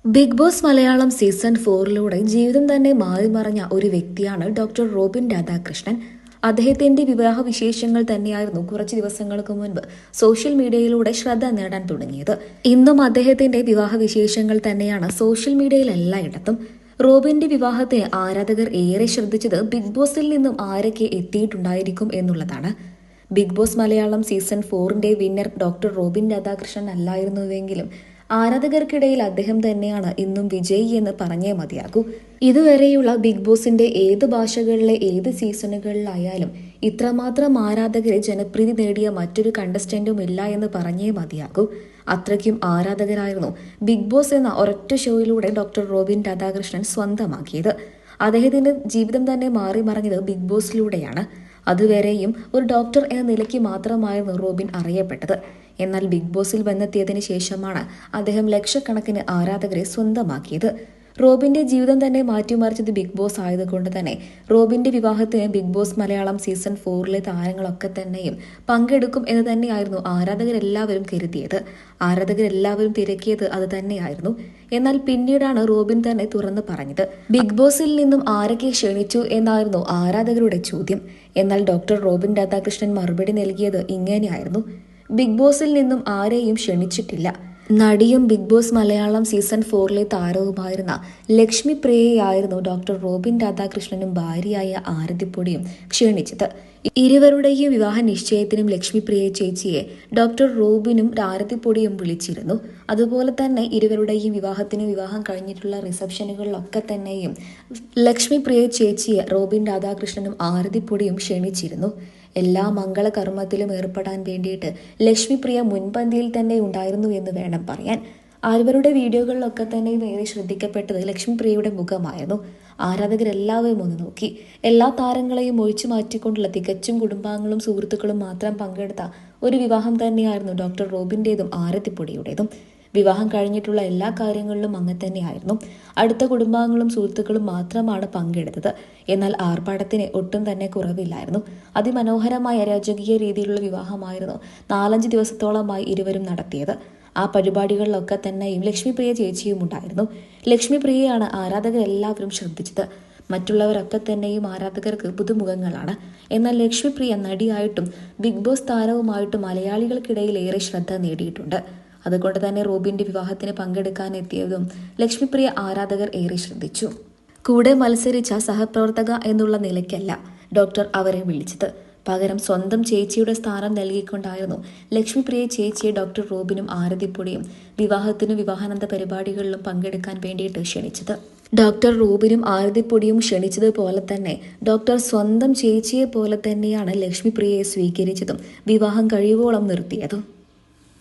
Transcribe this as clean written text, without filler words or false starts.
Big boss Malayalam season 4 ജീവിതം തന്നെ മാറിമറിഞ്ഞ ഒരു വ്യക്തിയാണ് ഡോക്ടർ റോബിൻ രാധാകൃഷ്ണൻ. അദ്ദേഹത്തിന്റെ വിവാഹ വിശേഷങ്ങൾ തന്നെയായിരുന്നു കുറച്ച് ദിവസങ്ങൾക്ക് മുൻപ് സോഷ്യൽ മീഡിയയിലൂടെ ശ്രദ്ധ നേടാൻ തുടങ്ങിയത്. ഇന്നും അദ്ദേഹത്തിന്റെ വിവാഹ വിശേഷങ്ങൾ തന്നെയാണ് സോഷ്യൽ മീഡിയയിൽ എല്ലായിടത്തും. റോബിന്റെ വിവാഹത്തിന് ആരാധകർ ഏറെ ശ്രദ്ധിച്ചത് ബിഗ് ബോസിൽ നിന്നും ആരൊക്കെ എത്തിയിട്ടുണ്ടായിരിക്കും എന്നുള്ളതാണ്. Big boss Malayalam season 4 winner doctor Robin Radhakrishnan അല്ലായിരുന്നുവെങ്കിലും ആരാധകർക്കിടയിൽ അദ്ദേഹം തന്നെയാണ് ഇന്നും വിജയി എന്ന് പറഞ്ഞേ മതിയാകൂ. ഇതുവരെയുള്ള ബിഗ് ബോസിന്റെ ഏത് ഭാഷകളിലെ ഏത് സീസണുകളിലായാലും ഇത്രമാത്രം ആരാധകരെ ജനപ്രീതി നേടിയ മറ്റൊരു കണ്ടസ്റ്റന്റും ഇല്ല എന്ന് പറഞ്ഞേ മതിയാകൂ. അത്രയ്ക്കും ആരാധകരായിരുന്നു ബിഗ് ബോസ് എന്ന ഒരൊറ്റ ഷോയിലൂടെ ഡോക്ടർ റോബിൻ രാധാകൃഷ്ണൻ സ്വന്തമാക്കിയത്. അദ്ദേഹത്തിന്റെ ജീവിതം തന്നെ മാറി മറിഞ്ഞത് ബിഗ് ബോസിലൂടെയാണ്. അതുവരെയും ഒരു ഡോക്ടർ എന്ന നിലയ്ക്ക് മാത്രമായിരുന്നു റോബിൻ അറിയപ്പെട്ടത്. എന്നാൽ ബിഗ് ബോസിൽ വന്നെത്തിയതിനു ശേഷമാണ് അദ്ദേഹം ലക്ഷക്കണക്കിന് ആരാധകരെ സ്വന്തമാക്കിയത്. റോബിന്റെ ജീവിതം തന്നെ മാറ്റിമറിച്ചത് ബിഗ് ബോസ് ആയതുകൊണ്ട് തന്നെ റോബിന്റെ വിവാഹത്തിന് ബിഗ് ബോസ് മലയാളം സീസൺ 4 താരങ്ങളൊക്കെ തന്നെയും പങ്കെടുക്കും എന്ന് തന്നെയായിരുന്നു ആരാധകരെല്ലാവരും കരുതിയത്. ആരാധകരെല്ലാവരും തിരക്കിയത് അത് തന്നെയായിരുന്നു. എന്നാൽ പിന്നീടാണ് റോബിൻ തന്നെ തുറന്നു പറഞ്ഞത്. ബിഗ് ബോസിൽ നിന്നും ആരൊക്കെ ക്ഷണിച്ചു എന്നായിരുന്നു ആരാധകരുടെ ചോദ്യം. എന്നാൽ ഡോക്ടർ റോബിൻ രാധാകൃഷ്ണൻ മറുപടി നൽകിയത് ഇങ്ങനെയായിരുന്നു: ബിഗ് ബോസിൽ നിന്നും ആരെയും ക്ഷണിച്ചിട്ടില്ല. നടിയും ബിഗ് ബോസ് മലയാളം സീസൺ 4 താരവുമായിരുന്ന ലക്ഷ്മി പ്രിയയായിരുന്നു ഡോക്ടർ റോബിൻ രാധാകൃഷ്ണനും ഭാര്യയായ ആരതിപ്പൊടിയും ക്ഷണിച്ചത്. ഇരുവരുടെയും വിവാഹ നിശ്ചയത്തിനും ലക്ഷ്മി പ്രിയ ചേച്ചിയെ ഡോക്ടർ റോബിനും ആരതിപ്പൊടിയും വിളിച്ചിരുന്നു. അതുപോലെ തന്നെ ഇരുവരുടെയും വിവാഹത്തിനും വിവാഹം കഴിഞ്ഞിട്ടുള്ള റിസപ്ഷനുകളിലൊക്കെ തന്നെയും ലക്ഷ്മി പ്രിയ ചേച്ചിയെ റോബിൻ രാധാകൃഷ്ണനും ആരതിപ്പൊടിയും ക്ഷണിച്ചിരുന്നു. എല്ലാ മംഗളകർമ്മത്തിലും ഏർപ്പെടാൻ വേണ്ടിയിട്ട് ലക്ഷ്മി പ്രിയ മുൻപന്തിയിൽ തന്നെ ഉണ്ടായിരുന്നു എന്ന് വേണം പറയാൻ. അവരുടെ വീഡിയോകളിലൊക്കെ തന്നെ ഏറെ ശ്രദ്ധിക്കപ്പെട്ടത് ലക്ഷ്മി പ്രിയയുടെ മുഖമായിരുന്നു. ആരാധകരെല്ലാവരും ഒന്ന് നോക്കി. എല്ലാ താരങ്ങളെയും ഒഴിച്ചു മാറ്റിക്കൊണ്ടുള്ള തികച്ചും കുടുംബാംഗങ്ങളും സുഹൃത്തുക്കളും മാത്രം പങ്കെടുത്ത ഒരു വിവാഹം തന്നെയായിരുന്നു ഡോക്ടർ റോബിന്റേതും ആരതിപ്പൊടിയുടേതും. വിവാഹം കഴിഞ്ഞിട്ടുള്ള എല്ലാ കാര്യങ്ങളിലും അങ്ങനെ തന്നെയായിരുന്നു. അടുത്ത കുടുംബാംഗങ്ങളും സുഹൃത്തുക്കളും മാത്രമാണ് പങ്കെടുത്തത്. എന്നാൽ ആർഭാടത്തിന് ഒട്ടും തന്നെ കുറവില്ലായിരുന്നു. അതിമനോഹരമായ രാജകീയ രീതിയിലുള്ള വിവാഹമായിരുന്നു 4-5 ദിവസത്തോളമായി ഇരുവരും നടത്തിയത്. ആ പരിപാടികളിലൊക്കെ തന്നെയും ലക്ഷ്മി പ്രിയ ചേച്ചിയും ഉണ്ടായിരുന്നു. ലക്ഷ്മി പ്രിയയാണ് ആരാധകരെല്ലാവരും ശ്രദ്ധിച്ചത്. മറ്റുള്ളവരൊക്കെ തന്നെയും ആരാധകർക്ക് പുതുമുഖങ്ങളാണ്. എന്നാൽ ലക്ഷ്മി പ്രിയ നടിയായിട്ടും ബിഗ് ബോസ് താരവുമായിട്ടും മലയാളികൾക്കിടയിൽ ഏറെ ശ്രദ്ധ നേടിയിട്ടുണ്ട്. അതുകൊണ്ട് തന്നെ റോബിന്റെ വിവാഹത്തിന് പങ്കെടുക്കാനെത്തിയതും ലക്ഷ്മിപ്രിയ ആരാധകർ ഏറെ ശ്രദ്ധിച്ചു. കൂടെ മത്സരിച്ച സഹപ്രവർത്തക എന്നുള്ള നിലയ്ക്കല്ല ഡോക്ടർ അവരെ വിളിച്ചത്. പകരം സ്വന്തം ചേച്ചിയുടെ സ്ഥാനം നൽകിക്കൊണ്ടായിരുന്നു ലക്ഷ്മിപ്രിയ ചേച്ചിയെ ഡോക്ടർ റോബിനും ആരതിപ്പൊടിയും വിവാഹത്തിനും വിവാഹാനന്ദ പരിപാടികളിലും പങ്കെടുക്കാൻ വേണ്ടിയിട്ട് ക്ഷണിച്ചത്. ഡോക്ടർ റോബിനും ആരതിപ്പൊടിയും ക്ഷണിച്ചതുപോലെ തന്നെ ഡോക്ടർ സ്വന്തം ചേച്ചിയെ പോലെ തന്നെയാണ് ലക്ഷ്മിപ്രിയയെ സ്വീകരിച്ചതും വിവാഹം കഴിയുവോളം നിർത്തിയതും.